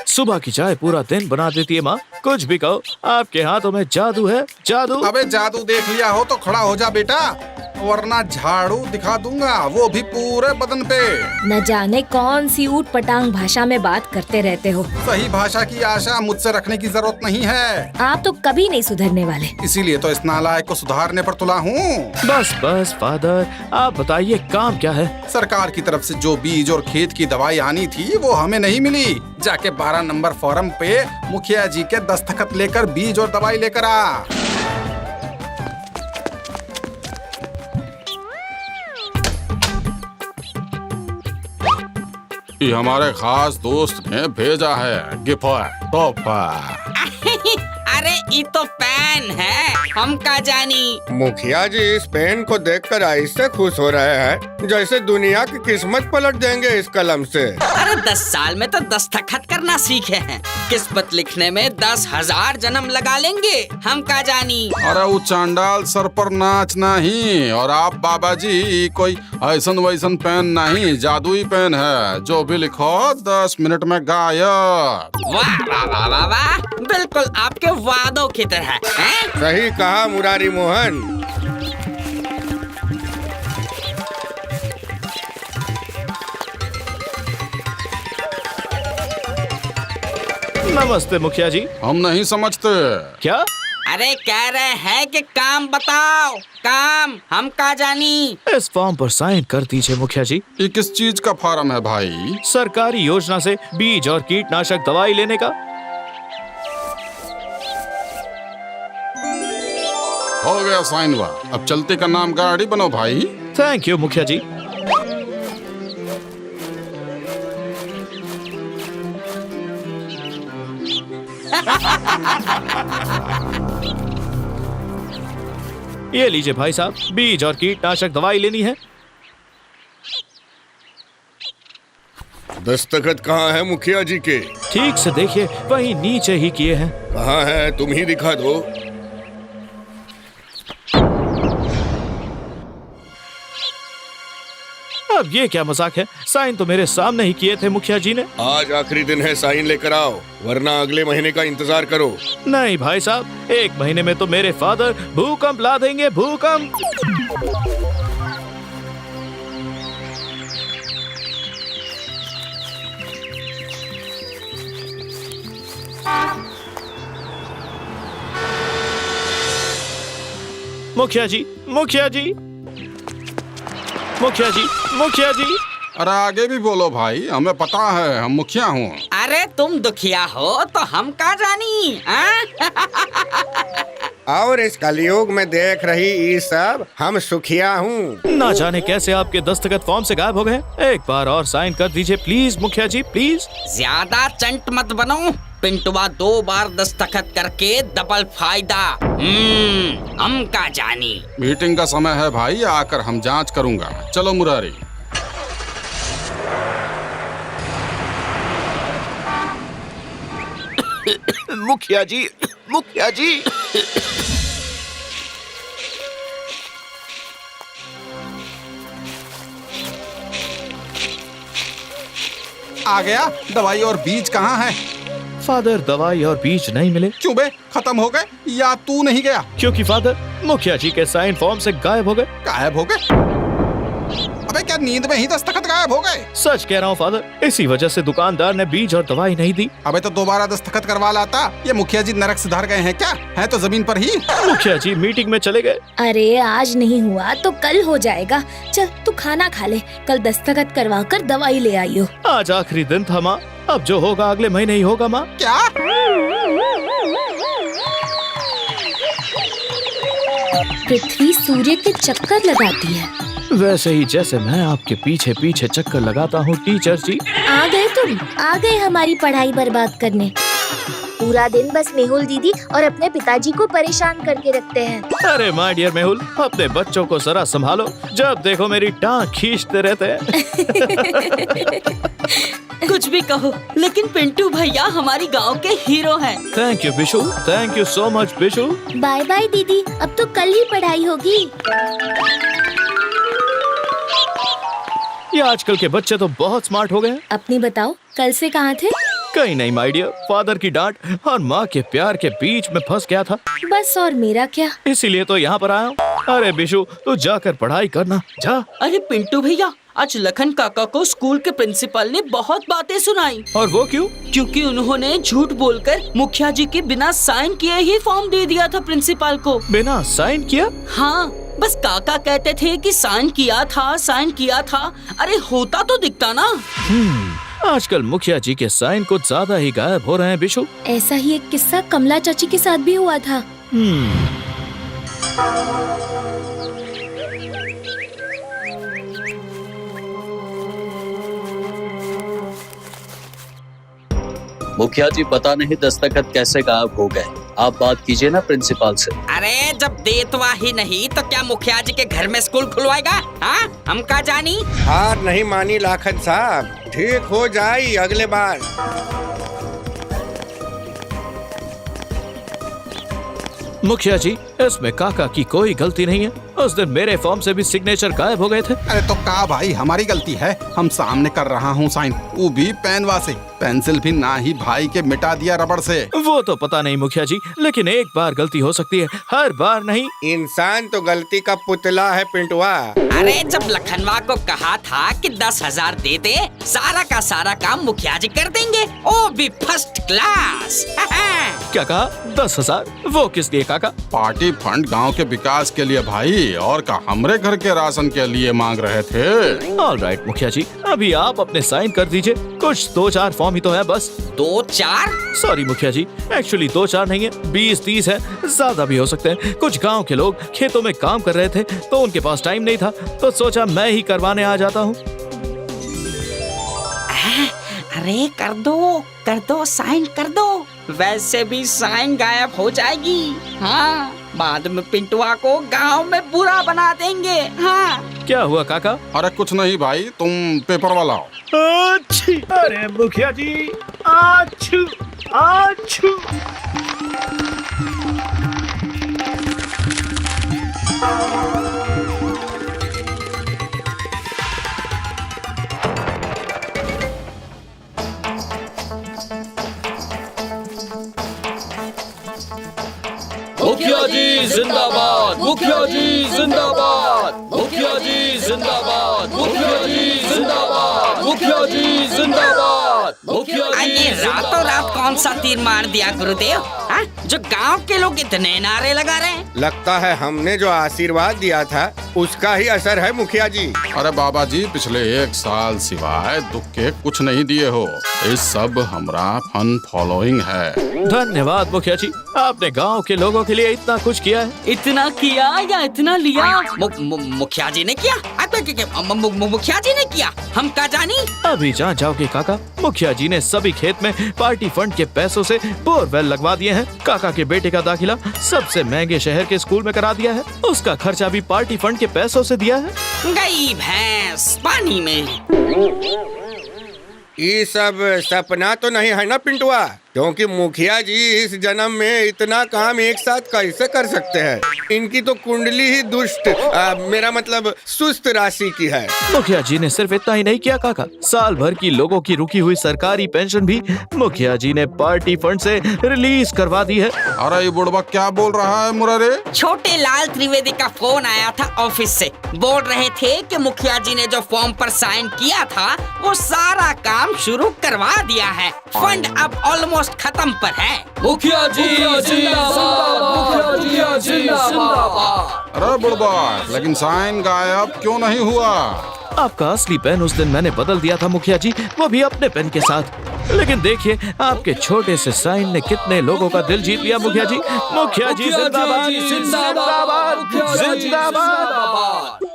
सुबह की चाय पूरा दिन बना देती है माँ। कुछ भी कहो, आपके हाथों में जादू है, जादू। अबे जादू देख लिया हो तो खड़ा हो जा बेटा, वरना झाड़ू दिखा दूंगा, वो भी पूरे बदन पे। न जाने कौन सी ऊट पटांग भाषा में बात करते रहते हो। सही भाषा की आशा मुझसे रखने की जरूरत नहीं है। आप तो कभी नहीं सुधरने वाले। इसीलिए तो इस नालायक को सुधारने पर तुला हूँ। बस बस फादर, आप बताइए काम क्या है? सरकार की तरफ से जो बीज और खेत की दवाई आनी थी वो हमें नहीं मिली। जाके 12 नंबर फॉर्म पे मुखिया जी के दस्तखत लेकर बीज और दवाई लेकर आ। ये हमारे खास दोस्त ने भेजा है गिफ्ट तोहफा। अरे ये तो पेन है, हम का जानी। मुखिया जी इस पेन को देखकर ऐसे खुश हो रहे हैं जैसे दुनिया की किस्मत पलट देंगे इस कलम से। अरे 10 साल में तो दस्तखत करना सीखे हैं, किस्मत लिखने में 10,000 जन्म लगा लेंगे, हम का जानी। अरे वो चांडाल सर पर नाच नहीं, और आप बाबा जी कोई ऐसन वैसन पेन नहीं, जादुई पेन है, जो भी लिखो 10 मिनट में गायब। वाह वाह वाह वाह वाह, बिल्कुल आपके वादों की तरह हैं? सही कहा मुरारी मोहन। नमस्ते मुखिया जी। हम नहीं समझते। क्या? अरे कह रहे हैं कि काम बताओ, काम, हम का जानी। इस फॉर्म पर साइन कर दीजिए मुखिया जी। ये किस चीज का फॉर्म है भाई? सरकारी योजना से बीज और कीटनाशक दवाई लेने का। हो गया साइन हुआ, अब चलते का नाम गाड़ी बनो भाई। थैंक यू मुखिया जी। ये लीजिए भाई साहब, बीज और कीटनाशक दवाई लेनी है। दस्तखत कहाँ है मुखिया जी के? ठीक से देखिए, वही नीचे ही किए हैं। कहाँ है, तुम ही दिखा दो। अब ये क्या मजाक है? साइन तो मेरे सामने ही किए थे मुखिया जी ने। आज आखिरी दिन है, साइन लेकर आओ, वरना अगले महीने का इंतजार करो। नहीं भाई साहब, 1 महीने में तो मेरे फादर भूकंप ला देंगे, भूकंप। मुखिया जी, मुखिया जी, मुखिया जी, मुखिया जी। अरे आगे भी बोलो भाई, हमें पता है, हम मुखिया हूँ। अरे तुम दुखिया हो तो हम का जानी, हाँ? और इस कलयुग में देख रही ये सब, हम सुखिया हूँ। ना जाने कैसे आपके दस्तखत फॉर्म से गायब हो गए। एक बार और साइन कर दीजिए प्लीज मुखिया जी, प्लीज। ज्यादा चंट मत बनो, पिंटुआ 2 बार दस्तखत करके डबल फायदा। हम का जानी। मीटिंग का समय है भाई, आकर हम जांच करूंगा। चलो मुरारी। मुखिया जी, मुखिया जी। आ गया, दवाई और बीज कहाँ है? फादर, दवाई और बीज नहीं मिले। क्यों बे, खत्म हो गए या तू नहीं गया? क्योंकि फादर, मुखिया जी के साइन फॉर्म से गायब हो गए। गायब हो गए? अबे क्या नींद में ही दस्तखत गायब हो गए? सच कह रहा हूँ फादर, इसी वजह से दुकानदार ने बीज और दवाई नहीं दी। अबे तो दोबारा दस्तखत करवा लाता। ये मुखिया जी नरक सुधार गए हैं क्या? है तो जमीन पर ही। मुखिया जी मीटिंग में चले गए। अरे आज नहीं हुआ तो कल हो जाएगा। चल तू खाना खा ले, कल दस्तखत करवा कर दवाई ले आइयो। आज आखिरी दिन था माँ, अब जो होगा अगले महीने ही होगा माँ। क्या? पृथ्वी सूर्य के चक्कर लगाती है। वैसे ही जैसे मैं आपके पीछे पीछे चक्कर लगाता हूँ टीचर जी। आ गए तुम, आ गए हमारी पढ़ाई बर्बाद करने। पूरा दिन बस मेहुल दीदी और अपने पिताजी को परेशान करके रखते हैं। अरे माय डियर मेहुल, अपने बच्चों को जरा संभालो, जब देखो मेरी टांग खींचते रहते हैं। कुछ भी कहो, लेकिन पिंटू भैया हमारी गांव के हीरो हैं। Thank you Bishu, thank you so much Bishu. Bye bye दीदी, अब तो कल ही पढ़ाई होगी। ये आजकल के बच्चे तो बहुत स्मार्ट हो गए हैं। अपनी बताओ, कल से कहाँ थे? कहीं नहीं माय डियर, फादर की डांट और माँ के प्यार के बीच में फंस गया था, बस और मेरा क्या। इसीलिए तो यहाँ पर आया हूँ। अरे बिशु, तू जाकर पढ़ाई करना, जा। अरे पिंटू भैया, आज लखन काका को स्कूल के प्रिंसिपल ने बहुत बातें सुनाई। और वो क्यों? क्योंकि उन्होंने झूठ बोलकर मुखिया जी के बिना साइन किए ही फॉर्म दे दिया था प्रिंसिपल को। बिना साइन किया? हाँ, बस काका कहते थे कि साइन किया था, साइन किया था। अरे होता तो दिखता ना। आजकल मुखिया जी के साइन कुछ ज्यादा ही गायब हो रहे हैं बिशु। ऐसा ही एक किस्सा कमला चाची के साथ भी हुआ था। मुखिया जी पता नहीं दस्तखत कैसे गायब हो गए। आप बात कीजिए ना प्रिंसिपल से। अरे जब देतवा ही नहीं तो क्या मुखिया जी के घर में स्कूल खुलवाएगा? हाँ, हम का जानी। हार नहीं मानी लाखन साहब, ठीक हो जाए अगले बार। मुखिया जी, इसमें काका की कोई गलती नहीं है। उस दिन मेरे फॉर्म से भी सिग्नेचर गायब हो गए थे। अरे तो का भाई, हमारी गलती है। हम सामने कर रहा हूँ साइन, वो भी पेनवा से। पेंसिल भी ना ही भाई के मिटा दिया रबड़ से। वो तो पता नहीं मुखिया जी, लेकिन एक बार गलती हो सकती है, हर बार नहीं। इंसान तो गलती का पुतला है पिंटुआ। अरे जब लखनवा को कहा था कि 10,000 दे दे, सारा का सारा काम मुखिया जी कर देंगे, वो भी फर्स्ट क्लास। क्या कहा? 10,000? वो किस लिए काका? पार्टी फंड गांव के विकास के लिए भाई, और का हमरे घर के राशन के लिए मांग रहे थे। ऑलराइट मुखिया जी, अभी आप अपने साइन कर दीजिए। कुछ 2-4 फॉर्म ही तो है बस। 2-4? सॉरी मुखिया जी, एक्चुअली 2-4 नहीं है, 20-30 है, ज्यादा भी हो सकते हैं। कुछ गांव के लोग खेतों में काम कर रहे थे तो उनके पास टाइम नहीं था, तो सोचा मैं ही करवाने आ जाता हूँ। अरे कर दो साइन कर दो। वैसे भी साइन गायब हो जाएगी। हाँ, बाद में पिंटुआ को गांव में बुरा बना देंगे। हाँ। क्या हुआ काका? अरे कुछ नहीं भाई, तुम पेपर वाला हो। अच्छी। अरे मुखिया जी, आछू आछू। मुखिया जी जिंदाबाद, मुखिया जी जिंदाबाद, मुखिया जी जिंदाबाद, मुखिया जी जिंदाबाद, मुखिया जी जिंदाबाद, मुखिया ये रातों रात कौन सा तीर मार दिया गुरुदेव? हाँ? जो गांव के लोग इतने नारे लगा रहे हैं। लगता है हमने जो आशीर्वाद दिया था उसका ही असर है मुखिया जी। अरे बाबा जी, पिछले 1 साल सिवाय दुख के कुछ नहीं दिए हो। इस सब हमरा फन फॉलोइंग है। धन्यवाद मुखिया जी, आपने गांव के लोगों के लिए इतना कुछ किया है। इतना किया या इतना लिया? मुखिया जी ने किया? मुखिया जी ने किया, हम का जानी। अभी जहाँ जाओगे काका, मुखिया जी ने सभी खेत में पार्टी फंड के पैसों से बोरवेल लगवा दिए हैं। काका के बेटे का दाखिला सबसे महंगे शहर के स्कूल में करा दिया है। उसका खर्चा भी पार्टी फंड के पैसों से दिया है। गई भैंस पानी में। ये सब सपना तो नहीं है ना पिंटुआ? क्योंकि मुखिया जी इस जन्म में इतना काम एक साथ कैसे कर सकते हैं? इनकी तो कुंडली ही दुष्ट, मेरा मतलब सुस्त राशि की है। मुखिया जी ने सिर्फ इतना ही नहीं किया काका, साल भर की लोगों की रुकी हुई सरकारी पेंशन भी मुखिया जी ने पार्टी फंड से रिलीज करवा दी है। अरे ये बुढ़वा क्या बोल रहा है मुरारे? छोटे लाल त्रिवेदी का फोन आया था ऑफिस से। बोल रहे थे कि मुखिया जी ने जो फॉर्म पर साइन किया था वो सारा काम शुरू करवा दिया है। फंड अब ऑलमोस्ट खत्म पर है। मुखिया जी जिंदाबाद, मुखिया जी जिंदाबाद। अरे बुढ़वा, लेकिन साइन गायब क्यों नहीं हुआ? आपका असली पेन उस दिन मैंने बदल दिया था मुखिया जी, वो भी अपने पेन के साथ। लेकिन देखिए आपके छोटे से साइन ने कितने लोगों का दिल जीत लिया मुखिया जी। मुखिया जी जिंदाबाद, जिंदाबाद, जिंदाबाद।